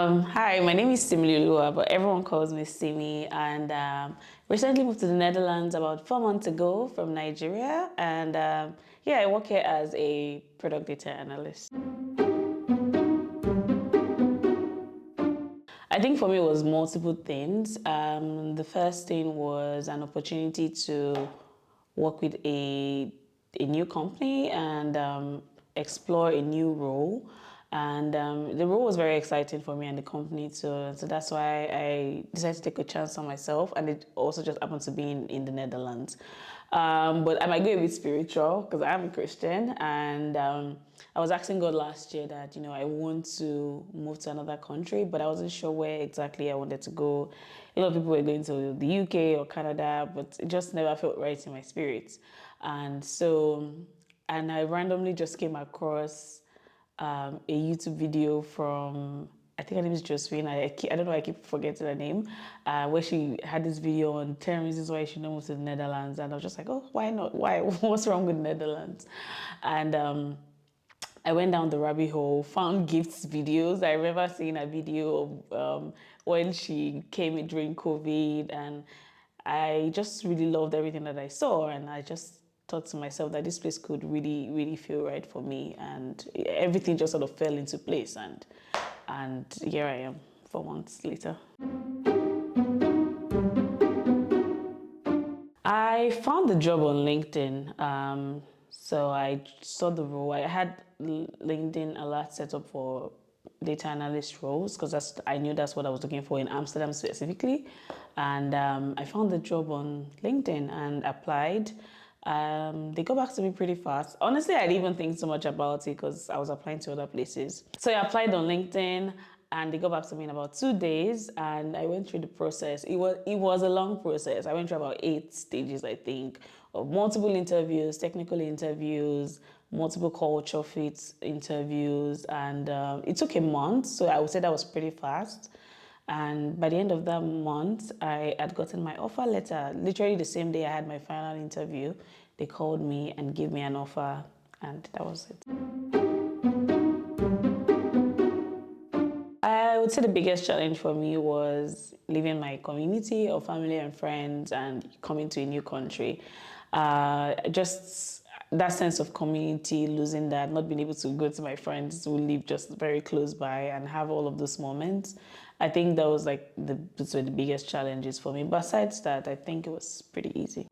Hi, my name is Simi, but everyone calls me Simi. And recently moved to the Netherlands about 4 months ago from Nigeria. And yeah, I work here as a product data analyst. I think for me it was multiple things. The first thing was an opportunity to work with a new company and explore a new role. And the role was very exciting for me and the company too. So that's why I decided to take a chance on myself. And it also just happened to be in the Netherlands. But I might go a bit spiritual because I'm a Christian. And I was asking God last year that, I want to move to another country, but I wasn't sure where exactly I wanted to go. A lot of people were going to the UK or Canada, but it just never felt right in my spirit. And I randomly just came across a YouTube video from, I think her name is Josephine. I don't know, I keep forgetting her name, where she had this video on 10 reasons why you should not move to the Netherlands. And I was just like, oh, why not? Why? What's wrong with Netherlands? And I went down the rabbit hole, found gifts videos. I remember seeing a video of when she came in during COVID, and I just really loved everything that I saw. And I just thought to myself that this place could really, really feel right for me. And everything just sort of fell into place. And here I am 4 months later. I found the job on LinkedIn. So I saw the role. I had LinkedIn alert set up for data analyst roles because I knew that's what I was looking for in Amsterdam specifically. And I found the job on LinkedIn and applied. They got back to me pretty fast. Honestly, I didn't even think so much about it because I was applying to other places. So I applied on LinkedIn and they got back to me in about 2 days and I went through the process. It was a long process. I went through about 8 stages, I think, of multiple interviews, technical interviews, multiple culture fit interviews, and it took a month. So I would say that was pretty fast. And by the end of that month, I had gotten my offer letter. Literally the same day I had my final interview, they called me and gave me an offer, and that was it. I would say the biggest challenge for me was leaving my community of family and friends and coming to a new country. Just that sense of community, losing that, not being able to go to my friends who live just very close by and have all of those moments. I think that was like those were the biggest challenges for me. Besides that, I think it was pretty easy.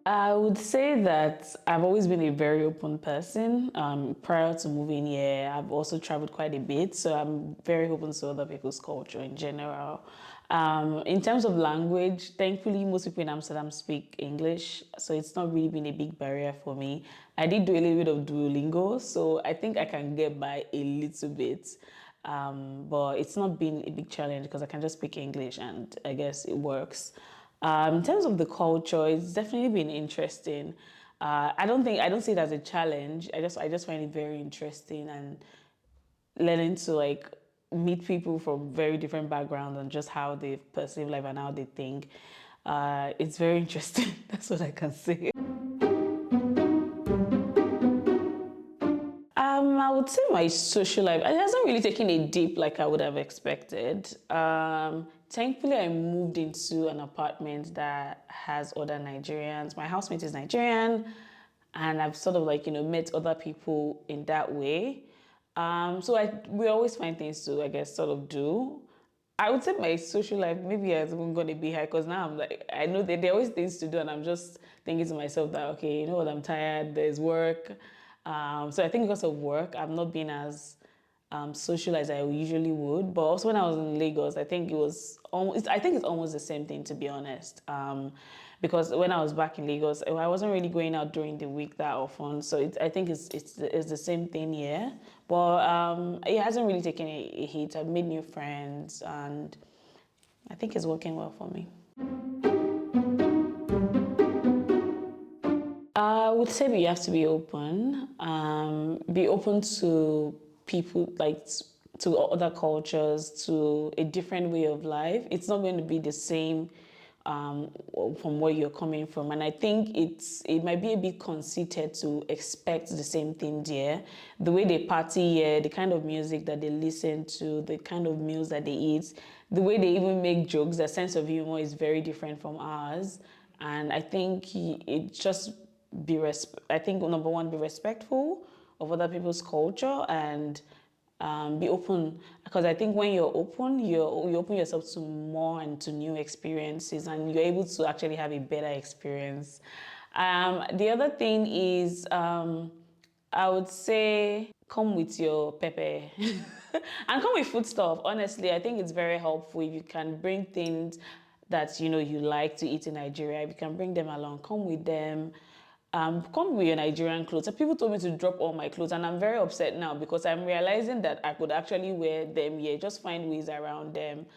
I would say that I've always been a very open person. Prior to moving here, I've also traveled quite a bit, so I'm very open to other people's culture in general. In terms of language, thankfully, most people in Amsterdam speak English, so it's not really been a big barrier for me. I did do a little bit of Duolingo, so I think I can get by a little bit. But it's not been a big challenge because I can just speak English and I guess it works. In terms of the culture, it's definitely been interesting. I don't see it as a challenge. I just find it very interesting and learning to like meet people from very different backgrounds and just how they perceive life and how they think. It's very interesting. That's what I can say. I would say my social life, it hasn't really taken a dip like I would have expected. Thankfully, I moved into an apartment that has other Nigerians. My housemate is Nigerian, and I've sort of like, met other people in that way. We always find things to, I guess, sort of do. I would say my social life maybe has even gone a bit high because now I'm like, I know that there are always things to do, and I'm just thinking to myself that, okay, you know what, I'm tired, there's work. So I think because of work, I've not been as social as I usually would. But also when I was in Lagos, I think it's almost the same thing, to be honest. Because when I was back in Lagos, I wasn't really going out during the week that often. So I think it's the same thing here. But it hasn't really taken a hit. I've made new friends and I think it's working well for me. I would say you have to be open. Be open to people, like to other cultures, to a different way of life. It's not going to be the same from where you're coming from. And I think it might be a bit conceited to expect the same thing there. The way they party here, the kind of music that they listen to, the kind of meals that they eat, the way they even make jokes, their sense of humor is very different from ours. And I think it just I think number one, be respectful of other people's culture, and be open, because I think when you're open, you open yourself to more and to new experiences, and you're able to actually have a better experience. The other thing is, I would say, come with your pepper and come with food stuff. Honestly, I think it's very helpful if you can bring things that you like to eat in Nigeria. If you can bring them along, come with them. Come with your Nigerian clothes. People told me to drop all my clothes, and I'm very upset now because I'm realizing that I could actually wear them here. Just find ways around them,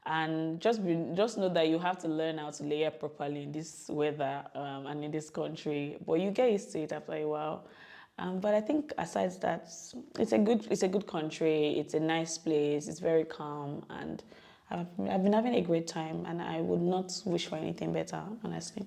and just know that you have to learn how to layer properly in this weather and in this country. But you get used to it after a while. But I think aside that, it's a good country. It's a nice place. It's very calm, and I've been having a great time, and I would not wish for anything better, honestly.